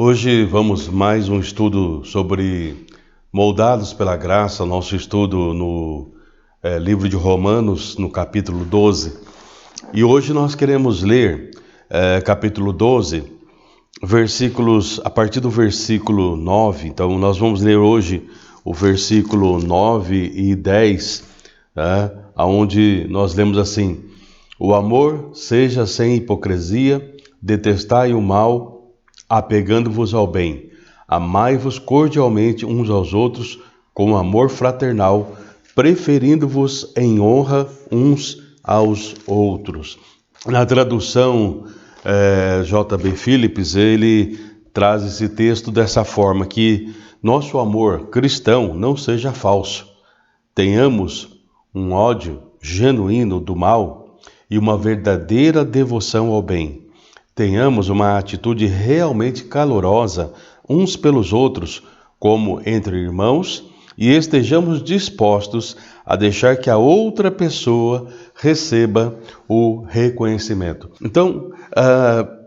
Hoje vamos mais um estudo sobre moldados pela graça, nosso estudo no livro de Romanos, no capítulo 12. E hoje nós queremos ler capítulo 12, versículos, a partir do versículo 9. Então nós vamos ler hoje o versículo 9 e 10, onde nós lemos assim: o amor seja sem hipocrisia, detestai o mal, apegando-vos ao bem. Amai-vos cordialmente uns aos outros com amor fraternal, preferindo-vos em honra uns aos outros. Na tradução J.B. Phillips, ele traz esse texto dessa forma: que nosso amor cristão não seja falso. Tenhamos um ódio genuíno do mal e uma verdadeira devoção ao bem. Tenhamos uma atitude realmente calorosa uns pelos outros, como entre irmãos, e estejamos dispostos a deixar que a outra pessoa receba o reconhecimento. Então,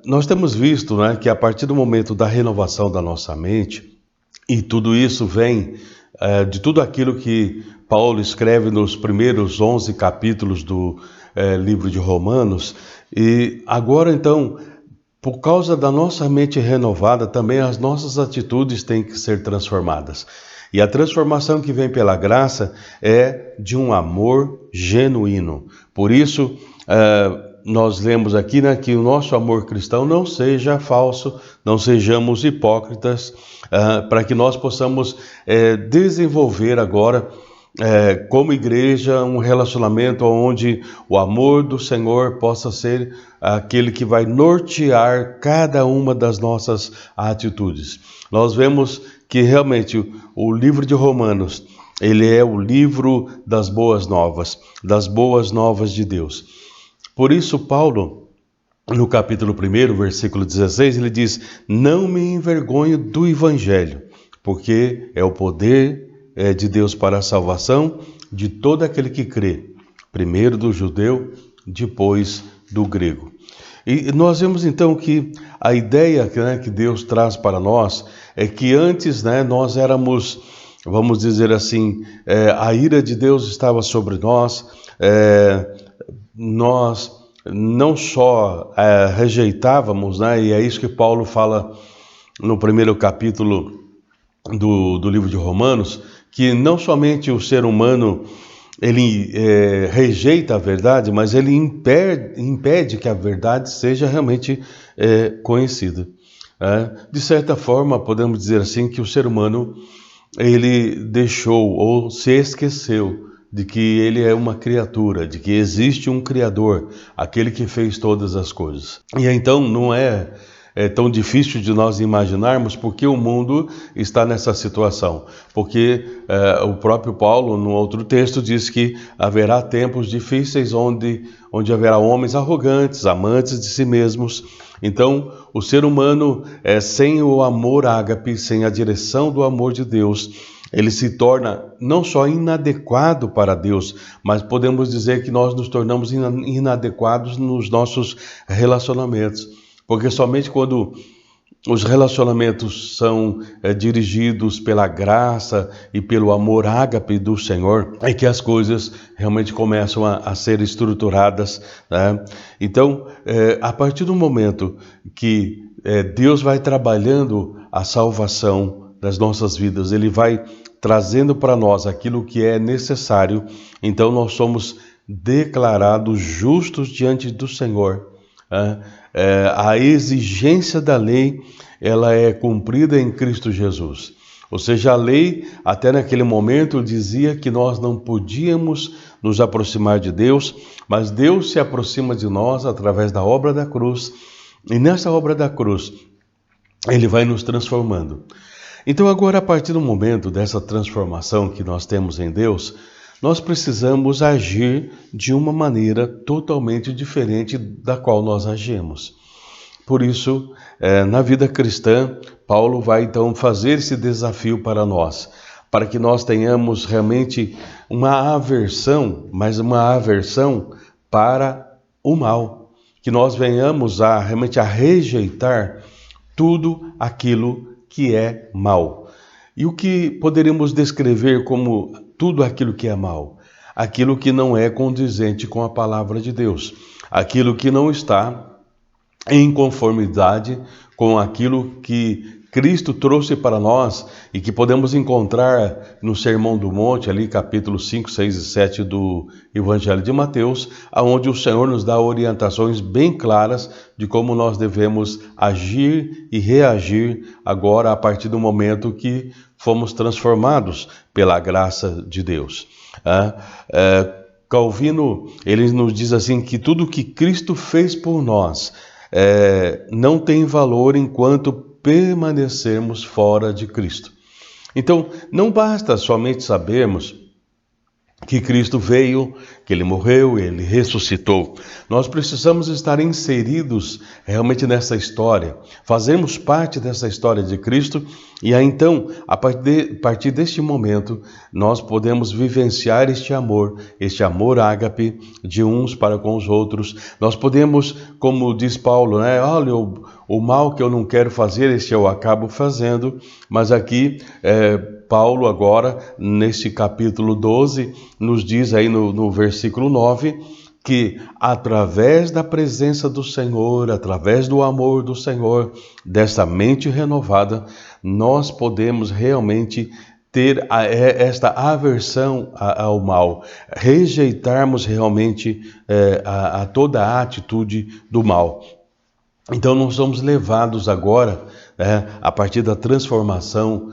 nós temos visto, que a partir do momento da renovação da nossa mente, e tudo isso vem de tudo aquilo que Paulo escreve nos primeiros 11 capítulos do livro de Romanos, e agora então, por causa da nossa mente renovada, também as nossas atitudes têm que ser transformadas. E a transformação que vem pela graça é de um amor genuíno. Por isso, nós lemos aqui que o nosso amor cristão não seja falso, não sejamos hipócritas, para que nós possamos desenvolver agora, como igreja, um relacionamento onde o amor do Senhor possa ser aquele que vai nortear cada uma das nossas atitudes. Nós vemos que realmente o livro de Romanos, ele é o livro das boas novas de Deus. Por isso Paulo, no capítulo 1, versículo 16, ele diz: não me envergonho do evangelho, porque é o poder de Deus para a salvação de todo aquele que crê, primeiro do judeu, depois do grego. E nós vemos então que a ideia que Deus traz para nós é que antes nós éramos, vamos dizer assim, a ira de Deus estava sobre nós, nós não só rejeitávamos, e é isso que Paulo fala no primeiro capítulo do livro de Romanos, que não somente o ser humano ele rejeita a verdade, mas ele impede que a verdade seja realmente conhecida. De certa forma, podemos dizer assim que o ser humano ele deixou ou se esqueceu de que ele é uma criatura, de que existe um Criador, aquele que fez todas as coisas. E então não é tão difícil de nós imaginarmos porque o mundo está nessa situação. Porque o próprio Paulo, no outro texto, diz que haverá tempos difíceis onde haverá homens arrogantes, amantes de si mesmos. Então, o ser humano, sem o amor ágape, sem a direção do amor de Deus, ele se torna não só inadequado para Deus, mas podemos dizer que nós nos tornamos inadequados nos nossos relacionamentos. Porque somente quando os relacionamentos são dirigidos pela graça e pelo amor ágape do Senhor, é que as coisas realmente começam a ser estruturadas. Então, a partir do momento que Deus vai trabalhando a salvação das nossas vidas, Ele vai trazendo para nós aquilo que é necessário, então nós somos declarados justos diante do Senhor. A exigência da lei, ela é cumprida em Cristo Jesus. Ou seja, a lei, até naquele momento, dizia que nós não podíamos nos aproximar de Deus, mas Deus se aproxima de nós através da obra da cruz, e nessa obra da cruz, Ele vai nos transformando. Então agora, a partir do momento dessa transformação que nós temos em Deus, nós precisamos agir de uma maneira totalmente diferente da qual nós agimos. Por isso, na vida cristã, Paulo vai então fazer esse desafio para nós, para que nós tenhamos realmente uma aversão, mas uma aversão para o mal, que nós venhamos realmente a rejeitar tudo aquilo que é mal. E o que poderíamos descrever como tudo aquilo que é mal? Aquilo que não é condizente com a palavra de Deus, aquilo que não está em conformidade com aquilo que Cristo trouxe para nós e que podemos encontrar no Sermão do Monte, ali capítulos 5, 6 e 7 do Evangelho de Mateus, onde o Senhor nos dá orientações bem claras de como nós devemos agir e reagir agora a partir do momento que fomos transformados pela graça de Deus. Calvino, ele nos diz assim que tudo que Cristo fez por nós não tem valor enquanto permanecermos fora de Cristo. Então, não basta somente sabermos que Cristo veio, que Ele morreu, Ele ressuscitou. Nós precisamos estar inseridos realmente nessa história, fazermos parte dessa história de Cristo e aí então, a partir deste momento, nós podemos vivenciar este amor ágape de uns para com os outros. Nós podemos, como diz Paulo, olha, o mal que eu não quero fazer, este eu acabo fazendo, mas aqui Paulo agora, nesse capítulo 12, nos diz aí no versículo 9, que através da presença do Senhor, através do amor do Senhor, dessa mente renovada, nós podemos realmente ter esta aversão ao mal, rejeitarmos realmente a toda a atitude do mal. Então nós somos levados agora, a partir da transformação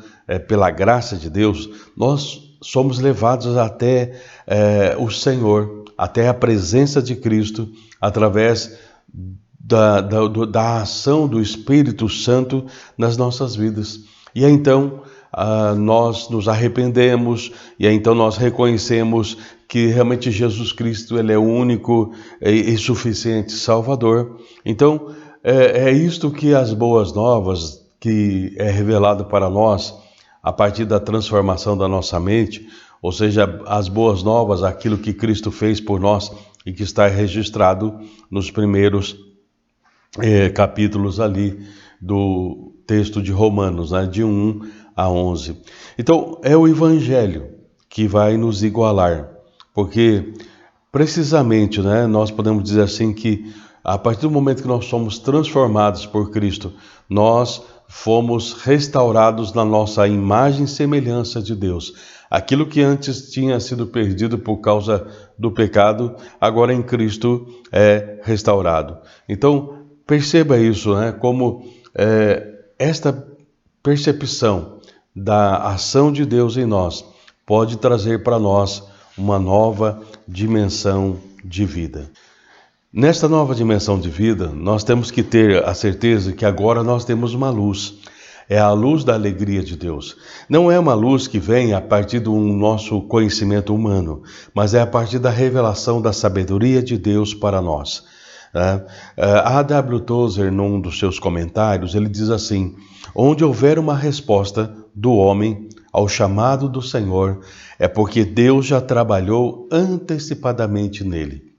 pela graça de Deus, nós somos levados até o Senhor, até a presença de Cristo, através da ação do Espírito Santo nas nossas vidas. E aí, então nós nos arrependemos, e aí, então nós reconhecemos que realmente Jesus Cristo ele é o único e suficiente Salvador. Então é isto que as boas novas, que é revelado para nós a partir da transformação da nossa mente, ou seja, as boas novas, aquilo que Cristo fez por nós e que está registrado nos primeiros capítulos ali do texto de Romanos, de 1 a 11. Então, é o Evangelho que vai nos igualar, porque precisamente, nós podemos dizer assim que a partir do momento que nós somos transformados por Cristo, nós fomos restaurados na nossa imagem e semelhança de Deus. Aquilo que antes tinha sido perdido por causa do pecado, agora em Cristo é restaurado. Então, perceba isso, como esta percepção da ação de Deus em nós pode trazer para nós uma nova dimensão de vida. Nesta nova dimensão de vida, nós temos que ter a certeza que agora nós temos uma luz. É a luz da alegria de Deus. Não é uma luz que vem a partir do nosso conhecimento humano, mas é a partir da revelação da sabedoria de Deus para nós. A W. Tozer, num dos seus comentários, ele diz assim: onde houver uma resposta do homem ao chamado do Senhor, é porque Deus já trabalhou antecipadamente nele.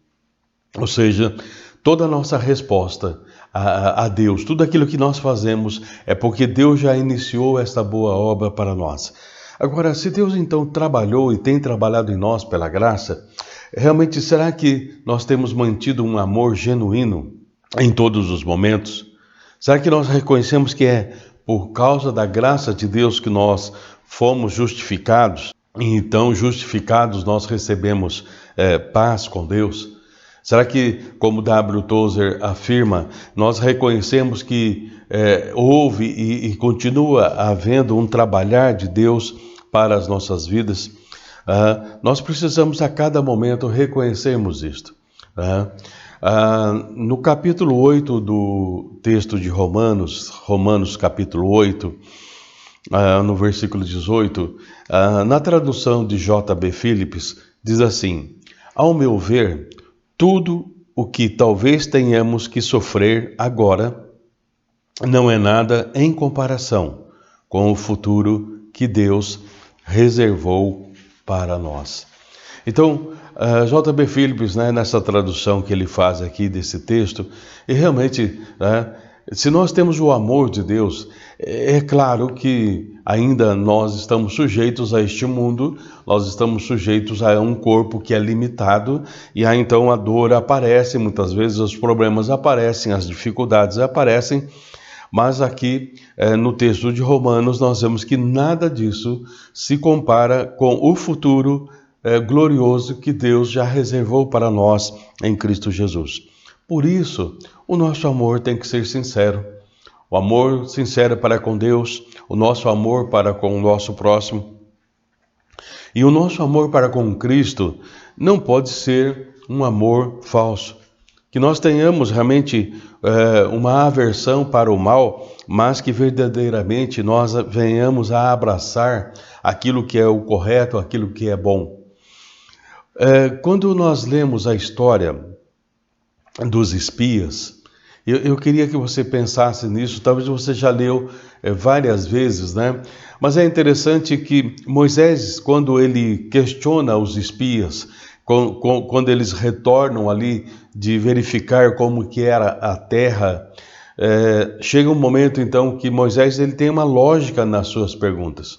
Ou seja, toda a nossa resposta a Deus, tudo aquilo que nós fazemos é porque Deus já iniciou esta boa obra para nós. Agora, se Deus então trabalhou e tem trabalhado em nós pela graça, realmente será que nós temos mantido um amor genuíno em todos os momentos? Será que nós reconhecemos que é por causa da graça de Deus que nós fomos justificados? E então, justificados, nós recebemos paz com Deus? Será que, como W. Tozer afirma, nós reconhecemos que houve e continua havendo um trabalhar de Deus para as nossas vidas? Nós precisamos a cada momento reconhecermos isto. No capítulo 8 do texto de Romanos capítulo 8, no versículo 18, na tradução de J.B. Phillips, diz assim: ao meu ver, tudo o que talvez tenhamos que sofrer agora não é nada em comparação com o futuro que Deus reservou para nós. Então, J.B. Phillips, nessa tradução que ele faz aqui desse texto, e realmente Se nós temos o amor de Deus, é claro que ainda nós estamos sujeitos a este mundo, nós estamos sujeitos a um corpo que é limitado, e aí então a dor aparece, muitas vezes os problemas aparecem, as dificuldades aparecem, mas aqui no texto de Romanos nós vemos que nada disso se compara com o futuro glorioso que Deus já reservou para nós em Cristo Jesus. Por isso, o nosso amor tem que ser sincero. O amor sincero para com Deus, o nosso amor para com o nosso próximo. E o nosso amor para com Cristo não pode ser um amor falso. Que nós tenhamos realmente uma aversão para o mal, mas que verdadeiramente nós venhamos a abraçar aquilo que é o correto, aquilo que é bom. Quando nós lemos a história dos espias, eu queria que você pensasse nisso. Talvez você já leu várias vezes, né? Mas é interessante que Moisés, quando ele questiona os espias, quando eles retornam ali de verificar como que era a terra, chega um momento então que Moisés ele tem uma lógica nas suas perguntas.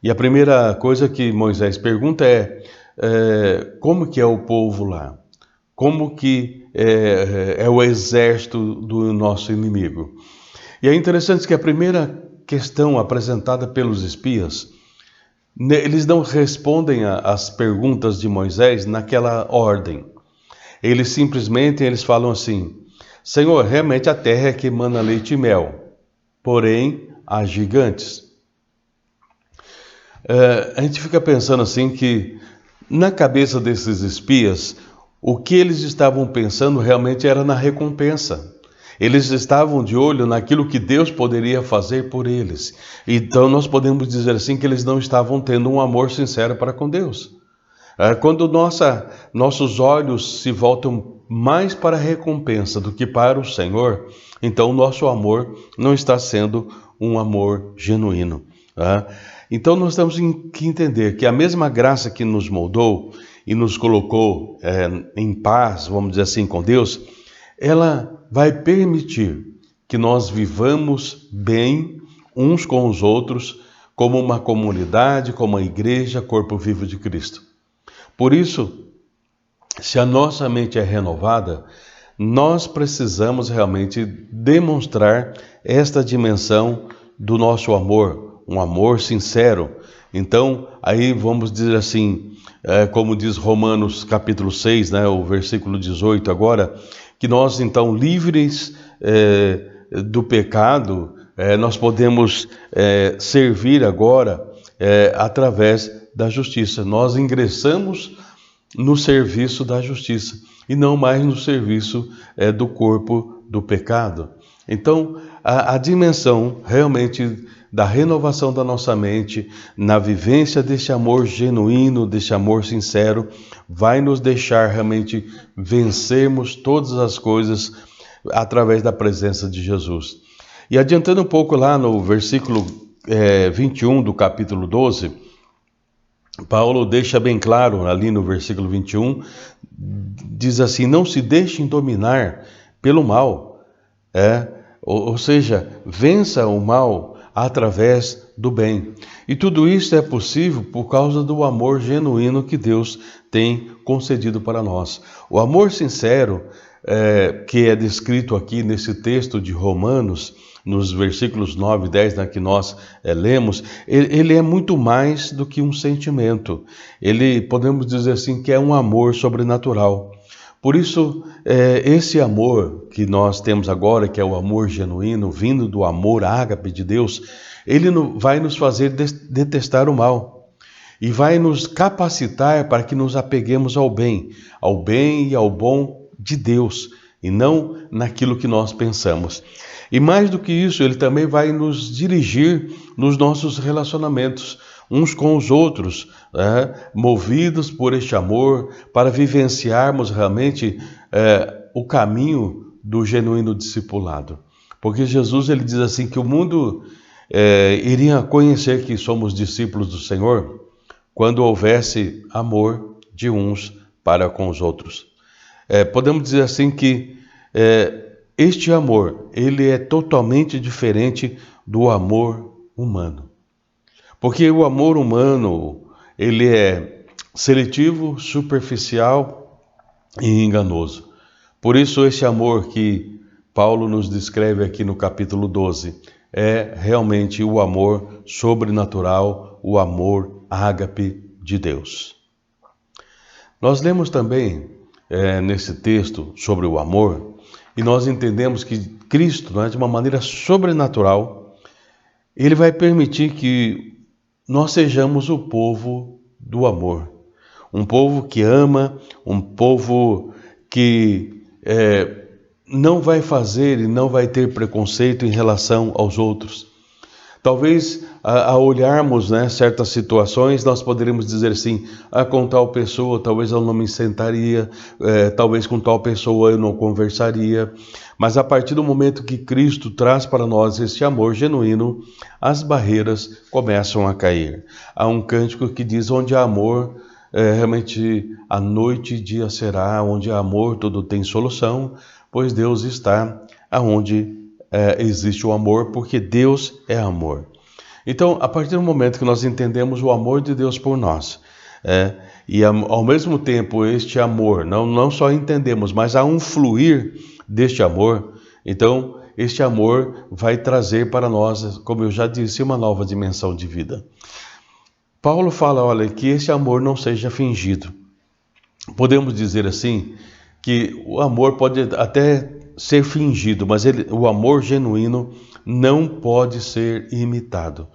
E a primeira coisa que Moisés pergunta como que é o povo lá? Como que é o exército do nosso inimigo? E é interessante que a primeira questão apresentada pelos espias, eles não respondem às perguntas de Moisés naquela ordem. Eles simplesmente falam assim: Senhor, realmente a terra é que emana leite e mel, porém há gigantes. A gente fica pensando assim que na cabeça desses espias, o que eles estavam pensando realmente era na recompensa. Eles estavam de olho naquilo que Deus poderia fazer por eles. Então nós podemos dizer assim que eles não estavam tendo um amor sincero para com Deus. Quando nossos olhos se voltam mais para a recompensa do que para o Senhor, então o nosso amor não está sendo um amor genuíno. Então nós temos que entender que a mesma graça que nos moldou e nos colocou em paz, vamos dizer assim, com Deus, ela vai permitir que nós vivamos bem uns com os outros, como uma comunidade, como uma igreja, corpo vivo de Cristo. Por isso, se a nossa mente é renovada, nós precisamos realmente demonstrar esta dimensão do nosso amor, um amor sincero. Então, aí vamos dizer assim, como diz Romanos capítulo 6, né, o versículo 18 agora, que nós então livres do pecado, nós podemos servir agora através da justiça. Nós ingressamos no serviço da justiça e não mais no serviço do corpo do pecado. Então, a dimensão realmente da renovação da nossa mente, na vivência desse amor genuíno, desse amor sincero, vai nos deixar realmente vencermos todas as coisas através da presença de Jesus. E adiantando um pouco lá no versículo 21 do capítulo 12, Paulo deixa bem claro ali no versículo 21, diz assim: não se deixem dominar pelo mal, ou seja, vença o mal através do bem. E tudo isso é possível por causa do amor genuíno que Deus tem concedido para nós. O amor sincero, que é descrito aqui nesse texto de Romanos, nos versículos 9 e 10, que nós lemos, ele é muito mais do que um sentimento. Ele, podemos dizer assim, que é um amor sobrenatural. Por isso, esse amor que nós temos agora, que é o amor genuíno, vindo do amor ágape de Deus, ele vai nos fazer detestar o mal e vai nos capacitar para que nos apeguemos ao bem e ao bom de Deus, e não naquilo que nós pensamos. E mais do que isso, ele também vai nos dirigir nos nossos relacionamentos, uns com os outros, movidos por este amor, para vivenciarmos realmente o caminho do genuíno discipulado. Porque Jesus ele diz assim que o mundo iria conhecer que somos discípulos do Senhor quando houvesse amor de uns para com os outros. Podemos dizer assim que este amor, ele é totalmente diferente do amor humano. Porque o amor humano, ele é seletivo, superficial e enganoso. Por isso esse amor que Paulo nos descreve aqui no capítulo 12 é realmente o amor sobrenatural, o amor ágape de Deus. Nós lemos também nesse texto sobre o amor e nós entendemos que Cristo, de uma maneira sobrenatural, Ele vai permitir que nós sejamos o povo do amor. Um povo que ama, um povo que não vai fazer e não vai ter preconceito em relação aos outros. Talvez, ao olharmos certas situações, nós poderíamos dizer assim, com tal pessoa talvez eu não me sentaria, talvez com tal pessoa eu não conversaria. Mas a partir do momento que Cristo traz para nós esse amor genuíno, as barreiras começam a cair. Há um cântico que diz, onde há amor, realmente a noite e dia será, onde há amor tudo tem solução, pois Deus está aonde existe o amor, porque Deus é amor. Então, a partir do momento que nós entendemos o amor de Deus por nós, e ao mesmo tempo este amor, não só entendemos, mas há um fluir deste amor, então este amor vai trazer para nós, como eu já disse, uma nova dimensão de vida. Paulo fala, olha, que esse amor não seja fingido. Podemos dizer assim, que o amor pode até ser fingido, mas o amor genuíno não pode ser imitado.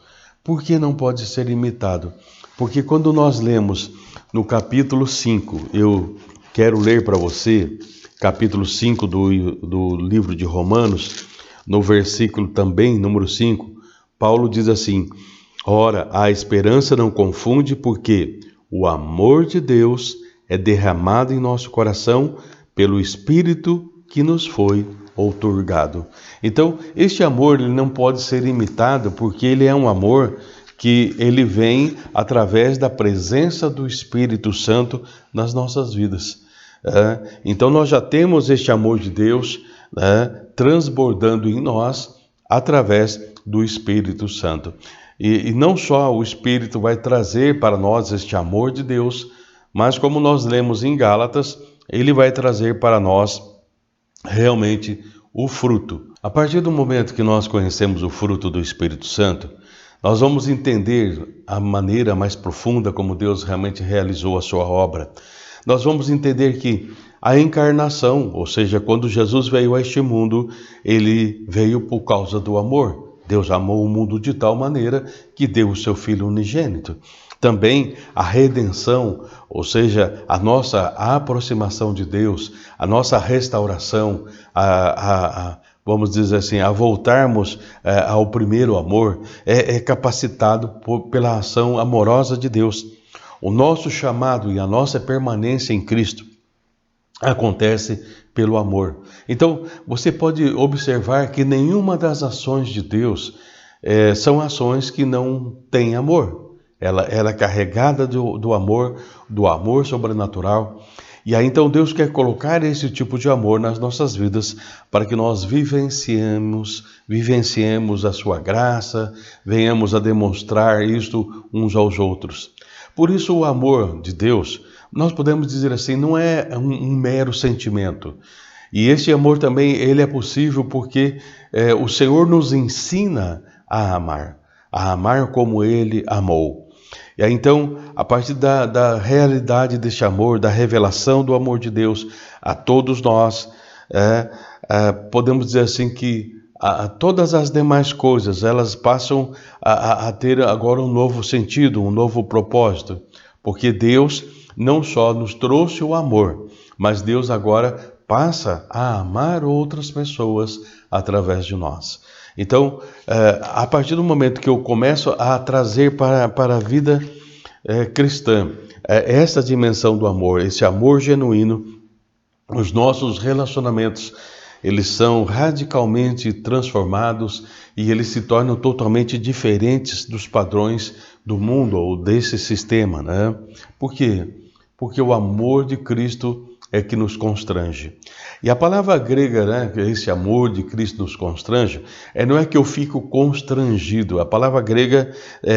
Por que não pode ser imitado? Porque quando nós lemos no capítulo 5, eu quero ler para você, capítulo 5 do livro de Romanos, no versículo também, número 5, Paulo diz assim, ora, a esperança não confunde, porque o amor de Deus é derramado em nosso coração pelo Espírito que nos foi outorgado. Então, este amor ele não pode ser imitado, porque ele é um amor que ele vem através da presença do Espírito Santo nas nossas vidas. Então, nós já temos este amor de Deus transbordando em nós através do Espírito Santo. E não só o Espírito vai trazer para nós este amor de Deus, mas como nós lemos em Gálatas, ele vai trazer para nós realmente o fruto. A partir do momento que nós conhecemos o fruto do Espírito Santo, nós vamos entender a maneira mais profunda como Deus realmente realizou a sua obra. Nós vamos entender que a encarnação, ou seja, quando Jesus veio a este mundo, ele veio por causa do amor. Deus amou o mundo de tal maneira que deu o seu Filho unigênito. Também a redenção, ou seja, a nossa aproximação de Deus, a nossa restauração, vamos dizer assim, a voltarmos ao primeiro amor, é capacitado pela ação amorosa de Deus. O nosso chamado e a nossa permanência em Cristo acontece pelo amor. Então, você pode observar que nenhuma das ações de Deus são ações que não têm amor. Ela é carregada do amor sobrenatural. E aí então Deus quer colocar esse tipo de amor nas nossas vidas para que nós vivenciemos a sua graça, venhamos a demonstrar isto uns aos outros. Por isso o amor de Deus, nós podemos dizer assim, não é um mero sentimento. E esse amor também ele é possível porque o Senhor nos ensina a amar como Ele amou. E aí, então, a partir da realidade deste amor, da revelação do amor de Deus a todos nós, podemos dizer assim que todas as demais coisas, elas passam a ter agora um novo sentido, um novo propósito. Porque Deus não só nos trouxe o amor, mas Deus agora passa a amar outras pessoas através de nós. Então, a partir do momento que eu começo a trazer para a vida cristã essa dimensão do amor, esse amor genuíno, os nossos relacionamentos, eles são radicalmente transformados e eles se tornam totalmente diferentes dos padrões do mundo ou desse sistema, né? Por quê? Porque o amor de Cristo é que nos constrange. E a palavra grega, né, esse amor de Cristo nos constrange, não é que eu fico constrangido. A palavra grega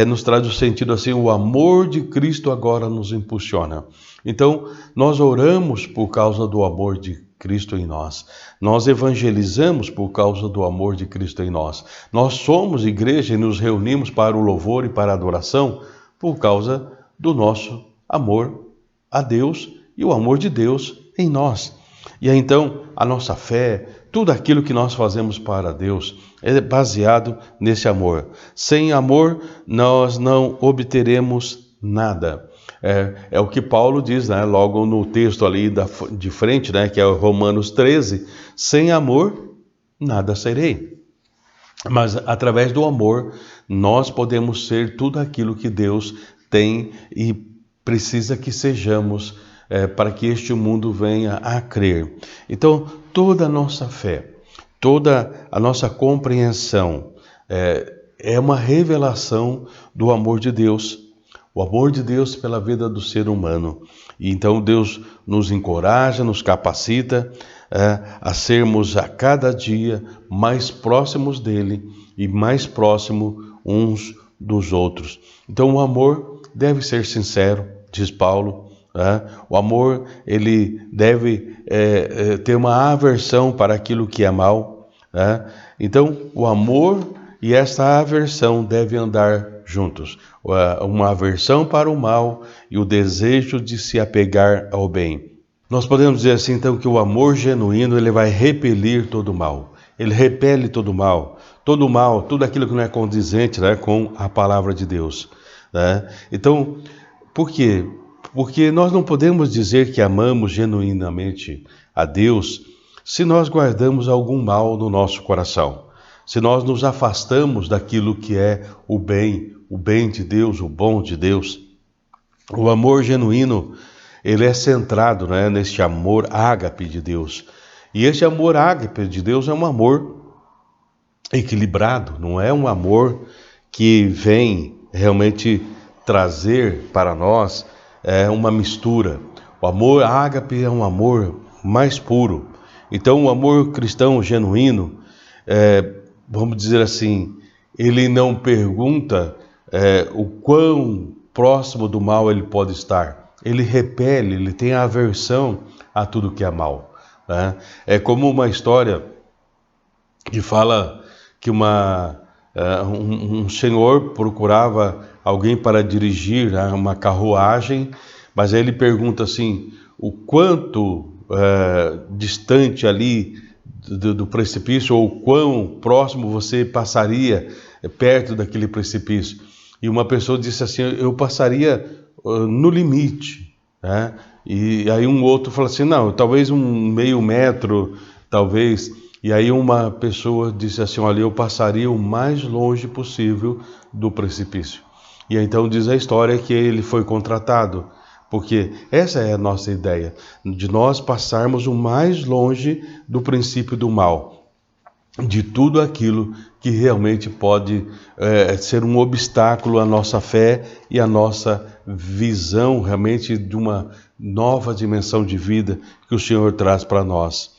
nos traz o sentido assim, o amor de Cristo agora nos impulsiona. Então, nós oramos por causa do amor de Cristo em nós. Nós evangelizamos por causa do amor de Cristo em nós. Nós somos igreja e nos reunimos para o louvor e para a adoração por causa do nosso amor a Deus e o amor de Deus em nós. E aí, então, a nossa fé, tudo aquilo que nós fazemos para Deus é baseado nesse amor. Sem amor, nós não obteremos nada. É o que Paulo diz, né, logo no texto ali de frente, né, que é o Romanos 13, sem amor, nada serei. Mas através do amor, nós podemos ser tudo aquilo que Deus tem e precisa que sejamos para que este mundo venha a crer. Então, toda a nossa fé, toda a nossa compreensão é uma revelação do amor de Deus. O amor de Deus pela vida do ser humano. E então Deus nos encoraja, nos capacita a sermos a cada dia mais próximos dele e mais próximos uns dos outros. Então o amor deve ser sincero, diz Paulo. O amor, ele deve ter uma aversão para aquilo que é mal. Então o amor e esta aversão devem andar juntos. Uma aversão para o mal e o desejo de se apegar ao bem. Nós podemos dizer assim, então, que o amor genuíno, ele vai repelir todo o mal. Ele repele todo o mal, tudo aquilo que não é condizente, né, com a palavra de Deus. Né? Então, por quê? Porque nós não podemos dizer que amamos genuinamente a Deus se nós guardamos algum mal no nosso coração. Se nós nos afastamos daquilo que é o bem de Deus, o bom de Deus. O amor genuíno, ele é centrado, né, neste amor ágape de Deus. E este amor ágape de Deus é um amor equilibrado, não é um amor que vem realmente trazer para nós uma mistura. O amor ágape é um amor mais puro. Então o amor cristão genuíno, vamos dizer assim, ele não pergunta o quão próximo do mal ele pode estar. Ele repele, ele tem aversão a tudo que é mal. Né? É como uma história que fala que um senhor procurava alguém para dirigir, né, uma carruagem, mas aí ele pergunta assim, o quanto distante ali do precipício, ou quão próximo você passaria perto daquele precipício. E uma pessoa disse assim, eu passaria no limite. Né? E aí um outro falou assim, não, talvez um meio metro, talvez. E aí uma pessoa disse assim, olha, eu passaria o mais longe possível do precipício. E então diz a história que ele foi contratado, porque essa é a nossa ideia, de nós passarmos o mais longe do princípio do mal, de tudo aquilo que realmente pode ser um obstáculo à nossa fé e à nossa visão realmente de uma nova dimensão de vida que o Senhor traz para nós.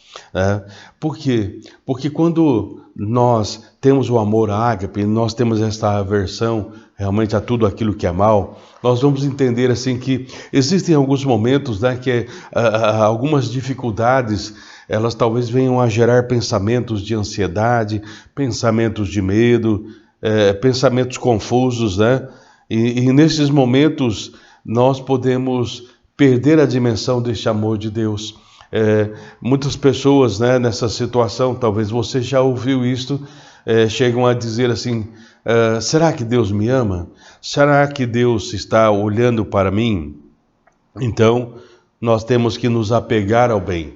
Por quê? Porque quando nós temos o amor ágape, nós temos esta aversão realmente a tudo aquilo que é mal, nós vamos entender assim que existem alguns momentos, né, que algumas dificuldades, elas talvez venham a gerar pensamentos de ansiedade, pensamentos de medo, pensamentos confusos, né? E nesses momentos nós podemos perder a dimensão deste amor de Deus. Muitas pessoas, né, nessa situação, talvez você já ouviu isto, chegam a dizer assim, será que Deus me ama? Será que Deus está olhando para mim? Então, nós temos que nos apegar ao bem.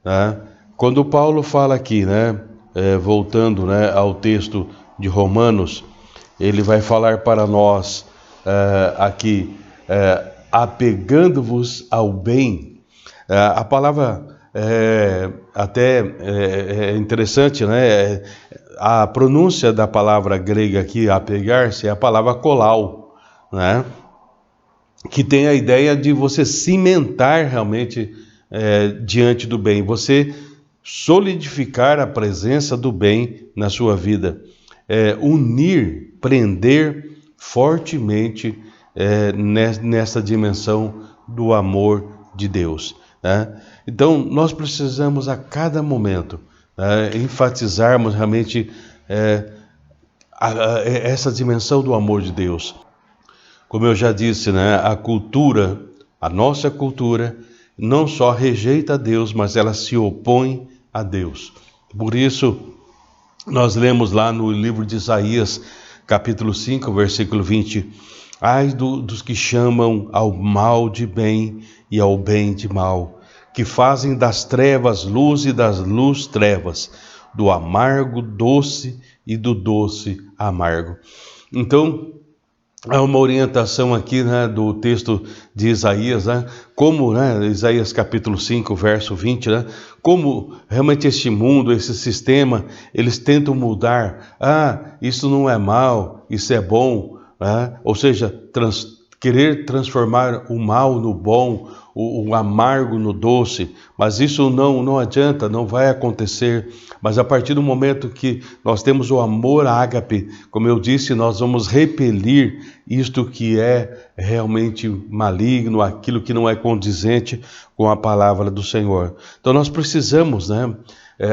Né? Quando Paulo fala aqui, né, voltando, né, ao texto de Romanos, ele vai falar para nós aqui, apegando-vos ao bem. A palavra até é interessante, né? A pronúncia da palavra grega aqui, apegar-se, é a palavra kolau, né? Que tem a ideia de você cimentar realmente diante do bem, você solidificar a presença do bem na sua vida, unir, prender fortemente nessa dimensão do amor de Deus, né? Então, nós precisamos a cada momento enfatizarmos realmente essa dimensão do amor de Deus. Como eu já disse, né, a nossa cultura, não só rejeita a Deus, mas ela se opõe a Deus. Por isso, nós lemos lá no livro de Isaías, capítulo 5, versículo 20: ai dos que chamam ao mal de bem e ao bem de mal, que fazem das trevas luz e das luz trevas, do amargo doce e do doce amargo. Então, há uma orientação aqui, né, do texto de Isaías, né, como, né, Isaías capítulo 5, verso 20, né, como realmente este mundo, esse sistema, eles tentam mudar. Isso não é mal, isso é bom, né? Ou seja, querer transformar o mal no bom, o amargo no doce, mas isso não adianta, não vai acontecer. Mas a partir do momento que nós temos o amor ágape, como eu disse, nós vamos repelir isto que é realmente maligno, aquilo que não é condizente com a palavra do Senhor. Então nós precisamos, né,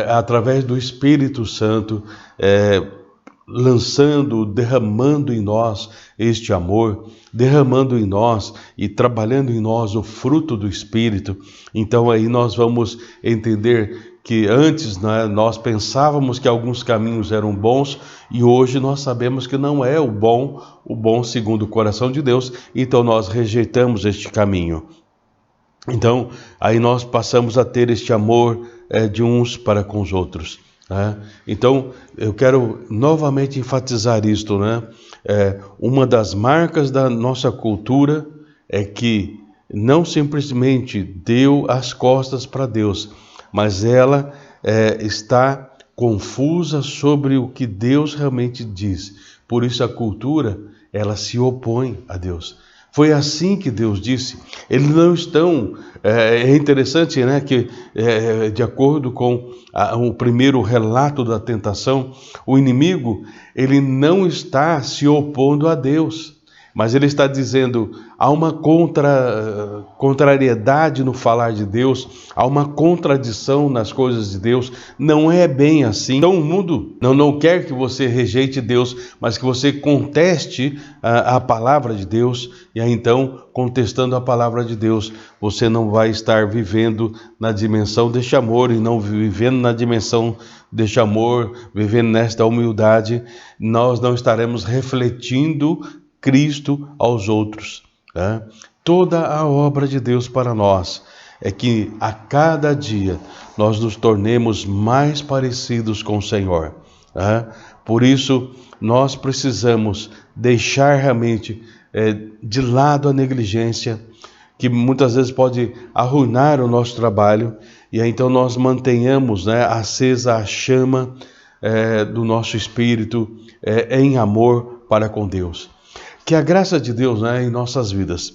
através do Espírito Santo, derramando em nós este amor, derramando em nós e trabalhando em nós o fruto do Espírito. Então aí nós vamos entender que antes, né, nós pensávamos que alguns caminhos eram bons e hoje nós sabemos que não é o bom segundo o coração de Deus, então nós rejeitamos este caminho. Então aí nós passamos a ter este amor de uns para com os outros. Então, eu quero novamente enfatizar isto, né? Uma das marcas da nossa cultura é que não simplesmente deu as costas para Deus, mas ela está confusa sobre o que Deus realmente diz. Por isso a cultura, ela se opõe a Deus. Foi assim que Deus disse. Eles não estão... É interessante, né, que de acordo com o primeiro relato da tentação, o inimigo, ele não está se opondo a Deus, mas ele está dizendo, há uma contrariedade no falar de Deus, há uma contradição nas coisas de Deus, não é bem assim. Então o mundo não quer que você rejeite Deus, mas que você conteste a palavra de Deus, e aí então, contestando a palavra de Deus, você não vai estar vivendo na dimensão deste amor, e não vivendo na dimensão deste amor, vivendo nesta humildade, nós não estaremos refletindo Cristo aos outros. Toda a obra de Deus para nós é que a cada dia nós nos tornemos mais parecidos com o Senhor. Por isso nós precisamos deixar realmente de lado a negligência, que muitas vezes pode arruinar o nosso trabalho, e aí, então nós mantenhamos, né, acesa a chama do nosso espírito em amor para com Deus. Que a graça de Deus, né, em nossas vidas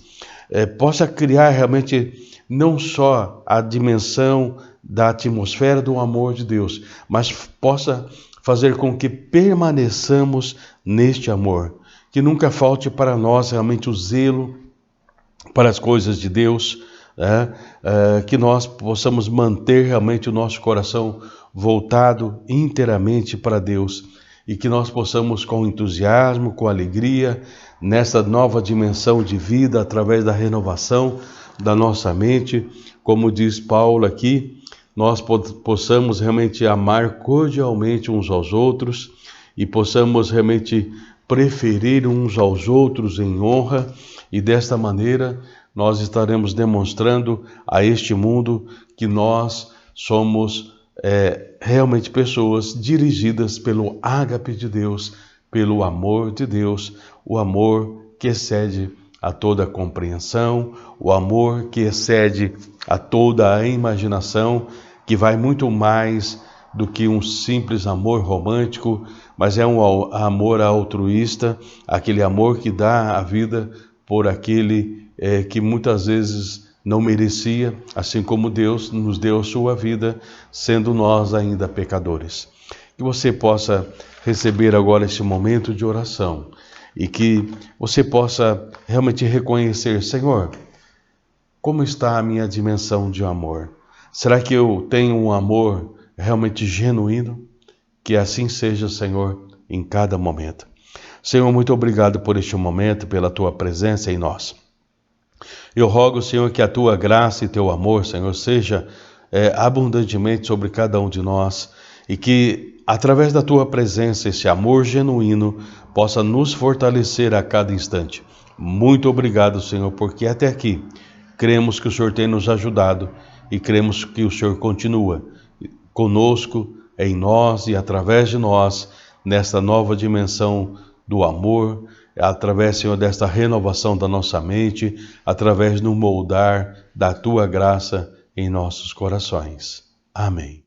possa criar realmente não só a dimensão da atmosfera do amor de Deus, mas possa fazer com que permaneçamos neste amor. Que nunca falte para nós realmente o zelo para as coisas de Deus, que nós possamos manter realmente o nosso coração voltado inteiramente para Deus, e que nós possamos, com entusiasmo, com alegria, nessa nova dimensão de vida, através da renovação da nossa mente, como diz Paulo aqui, nós possamos realmente amar cordialmente uns aos outros, e possamos realmente preferir uns aos outros em honra, e desta maneira nós estaremos demonstrando a este mundo que nós somos realmente pessoas dirigidas pelo ágape de Deus, pelo amor de Deus, o amor que excede a toda compreensão, o amor que excede a toda a imaginação, que vai muito mais do que um simples amor romântico, mas é um amor altruísta, aquele amor que dá a vida por aquele que muitas vezes não merecia, assim como Deus nos deu a sua vida, sendo nós ainda pecadores. Que você possa receber agora esse momento de oração e que você possa realmente reconhecer, Senhor, como está a minha dimensão de amor? Será que eu tenho um amor realmente genuíno? Que assim seja, Senhor, em cada momento. Senhor, muito obrigado por este momento, pela tua presença em nós. Eu rogo, Senhor, que a tua graça e teu amor, Senhor, seja abundantemente sobre cada um de nós e que, através da tua presença, esse amor genuíno possa nos fortalecer a cada instante. Muito obrigado, Senhor, porque até aqui cremos que o Senhor tem nos ajudado e cremos que o Senhor continua conosco, em nós e através de nós, nesta nova dimensão do amor, através, Senhor, desta renovação da nossa mente, através do moldar da Tua graça em nossos corações. Amém.